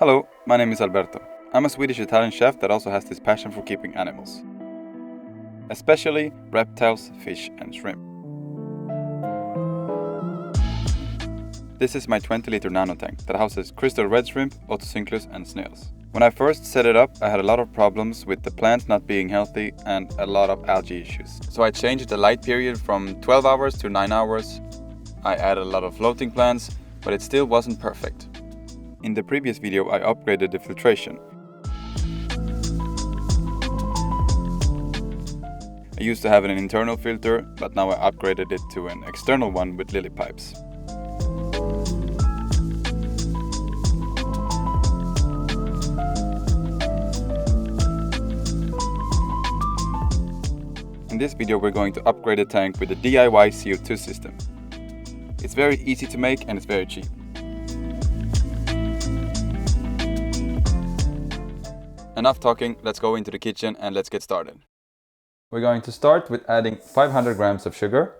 Hello, my name is Alberto. I'm a Swedish Italian chef that also has this passion for keeping animals, especially reptiles, fish and shrimp. This is my 20-liter nano tank that houses crystal red shrimp, otocinclus and snails. When I first set it up, I had a lot of problems with the plants not being healthy and a lot of algae issues. So I changed the light period from 12 hours to 9 hours. I added a lot of floating plants, but it still wasn't perfect. In the previous video I upgraded the filtration. I used to have an internal filter, but now I upgraded it to an external one with lily pipes. In this video we're going to upgrade the tank with a DIY CO2 system. It's very easy to make and it's very cheap. Enough talking, let's go into the kitchen and let's get started. We're going to start with adding 500 grams of sugar,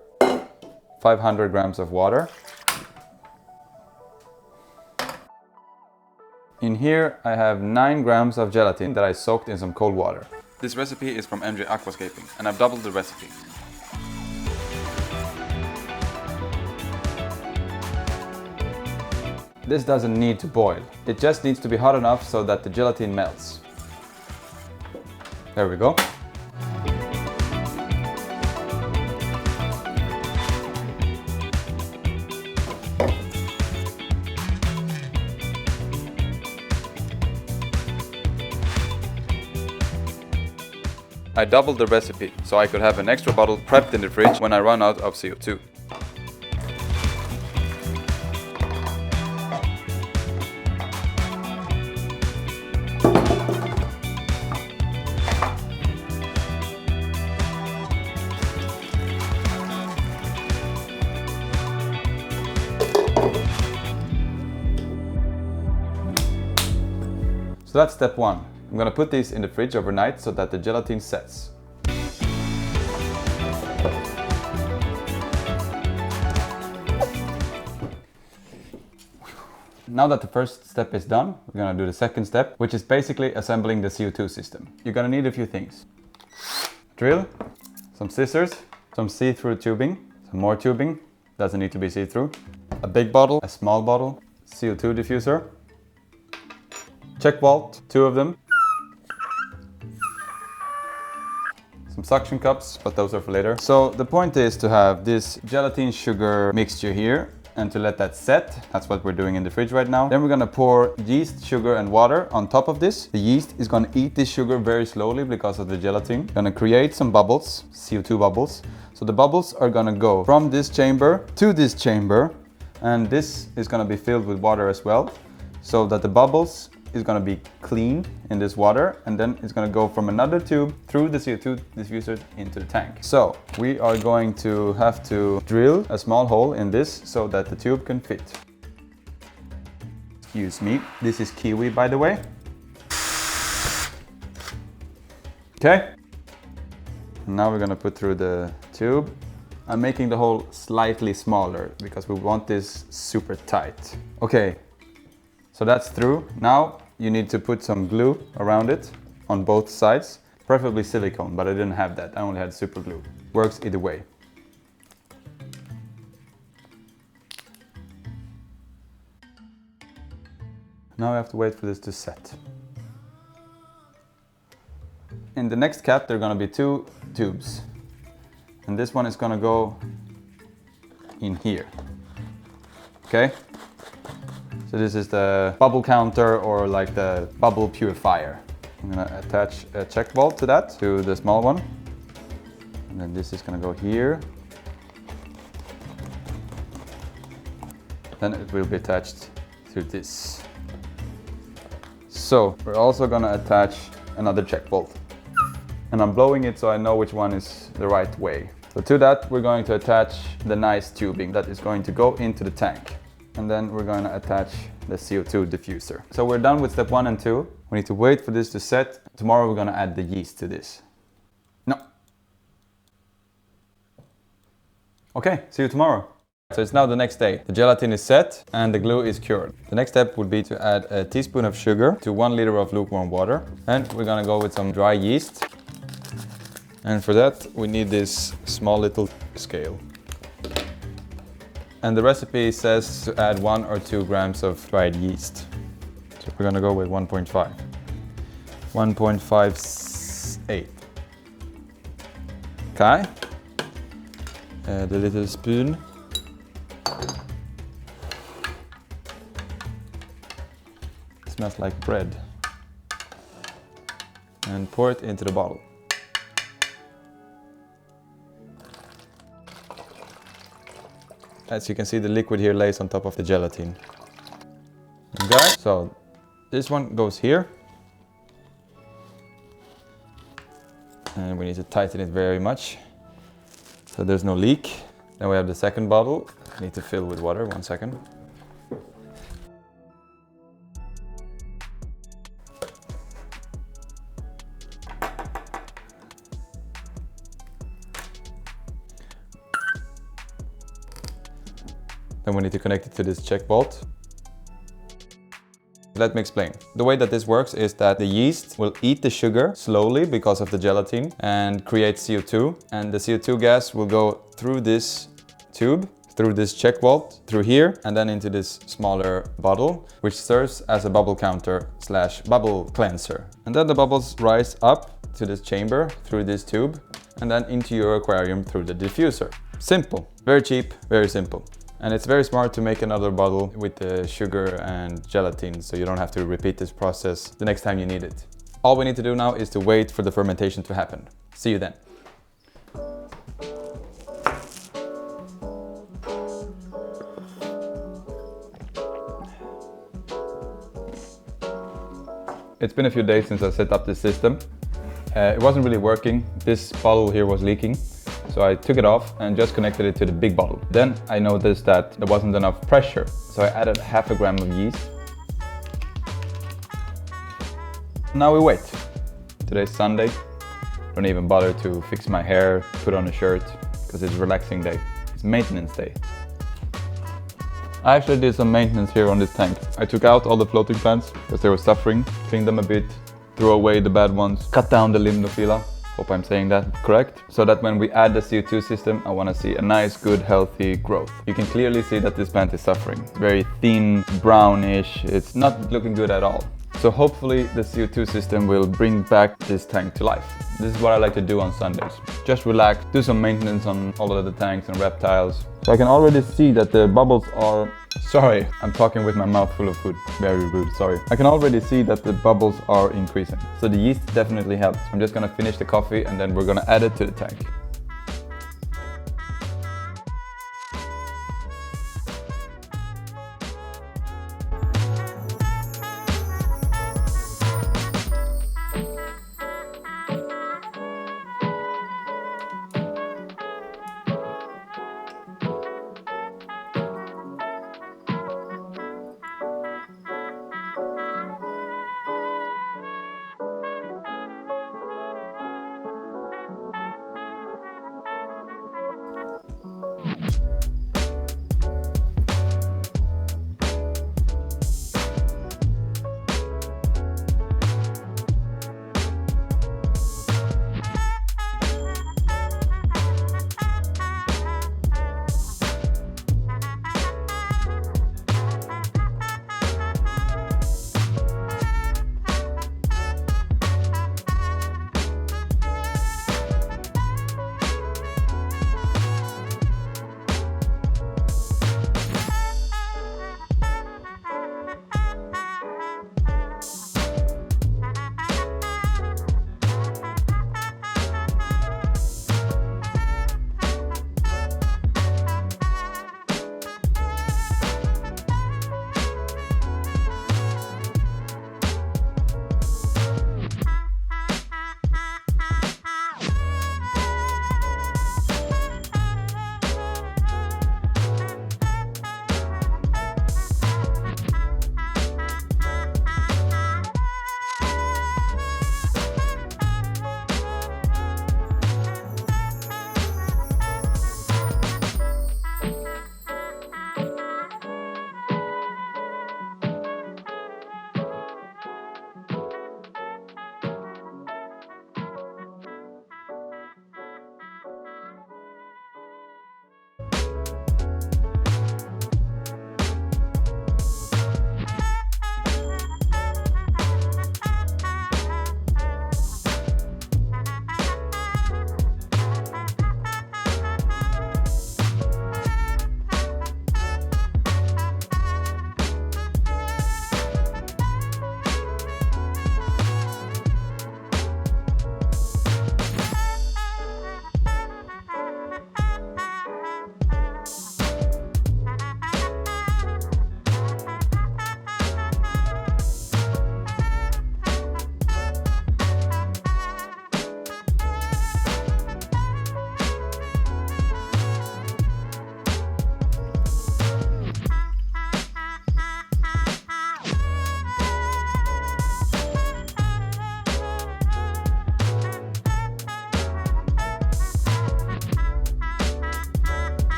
500 grams of water. In here I have 9 grams of gelatin that I soaked in some cold water. This recipe is from MJ Aquascaping and I've doubled the recipe. This doesn't need to boil, it just needs to be hot enough so that the gelatin melts. There we go. I doubled the recipe so I could have an extra bottle prepped in the fridge when I run out of CO2. So that's step one. I'm gonna put these in the fridge overnight so that the gelatin sets. Now that the first step is done, we're gonna do the second step, which is basically assembling the CO2 system. You're gonna need a few things. Drill, some scissors, some see-through tubing, some more tubing, doesn't need to be see-through, a big bottle, a small bottle, CO2 diffuser, check vault, 2 of them. Some suction cups, but those are for later. So the point is to have this gelatin sugar mixture here and to let that set. That's what we're doing in the fridge right now. Then we're gonna pour yeast, sugar and water on top of this. The yeast is gonna eat this sugar very slowly because of the gelatin. Gonna create some bubbles, CO2 bubbles. So the bubbles are gonna go from this chamber to this chamber, and this is gonna be filled with water as well, so that the bubbles is going to be cleaned in this water, and then it's going to go from another tube through the CO2 diffuser into the tank. So we are going to have to drill a small hole in this so that the tube can fit. Excuse me, this is kiwi by the way. Okay, now we're going to put through the tube. I'm making the hole slightly smaller because we want this super tight. Okay. So that's through. Now you need to put some glue around it on both sides, preferably silicone, but I didn't have that. I only had super glue. Works either way. Now I have to wait for this to set. In the next cap there are going to be 2 tubes, and this one is going to go in here. Okay? So this is the bubble counter, or like the bubble purifier. I'm gonna attach a check valve to that, to the small one. And then this is gonna go here. Then it will be attached to this. So we're also gonna attach another check valve. And I'm blowing it so I know which one is the right way. So to that we're going to attach the nice tubing that is going to go into the tank. And then we're going to attach the CO2 diffuser. So we're done with step 1 and 2. We need to wait for this to set. Tomorrow we're going to add the yeast to this. No. Okay, see you tomorrow. So it's now the next day. The gelatin is set and the glue is cured. The next step would be to add a teaspoon of sugar to 1 liter of lukewarm water. And we're gonna go with some dry yeast. And for that, we need this small little scale. And the recipe says to add 1 or 2 grams of dried yeast. So we're gonna go with 1.5. 1.58. Okay. Add a little spoon. Smells like bread. And pour it into the bottle. As you can see, the liquid here lays on top of the gelatin. Okay, so this one goes here. And we need to tighten it very much so there's no leak. Then we have the second bottle. I need to fill with water, 1 second. Then we need to connect it to this check bolt. Let me explain. The way that this works is that the yeast will eat the sugar slowly because of the gelatin and create CO2. And the CO2 gas will go through this tube, through this check vault, through here, and then into this smaller bottle, which serves as a bubble counter / bubble cleanser. And then the bubbles rise up to this chamber through this tube and then into your aquarium through the diffuser. Simple, very cheap, very simple. And it's very smart to make another bottle with the sugar and gelatin, so you don't have to repeat this process the next time you need it. All we need to do now is to wait for the fermentation to happen. See you then. It's been a few days since I set up this system. It wasn't really working. This bottle here was leaking. So I took it off and just connected it to the big bottle. Then I noticed that there wasn't enough pressure. So I added half a gram of yeast. Now we wait. Today's Sunday. Don't even bother to fix my hair, put on a shirt, because it's a relaxing day. It's maintenance day. I actually did some maintenance here on this tank. I took out all the floating plants because they were suffering, cleaned them a bit, threw away the bad ones, cut down the limnophila. Hope I'm saying that correct. So that when we add the CO2 system, I want to see a nice, good, healthy growth. You can clearly see that this plant is suffering. It's very thin, brownish. It's not looking good at all. So hopefully the CO2 system will bring back this tank to life. This is what I like to do on Sundays. Just relax, do some maintenance on all of the tanks and reptiles. So I can already see that the bubbles are... Sorry, I'm talking with my mouth full of food. Very rude, sorry. I can already see that the bubbles are increasing. So the yeast definitely helps. I'm just gonna finish the coffee and then we're gonna add it to the tank.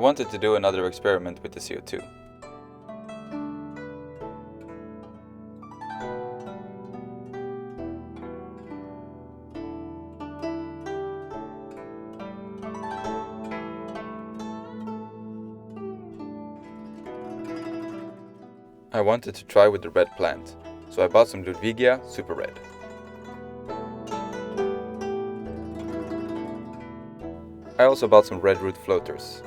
wanted to do another experiment with the CO2. I wanted to try with the red plant, so I bought some Ludwigia Super Red. I also bought some red root floaters.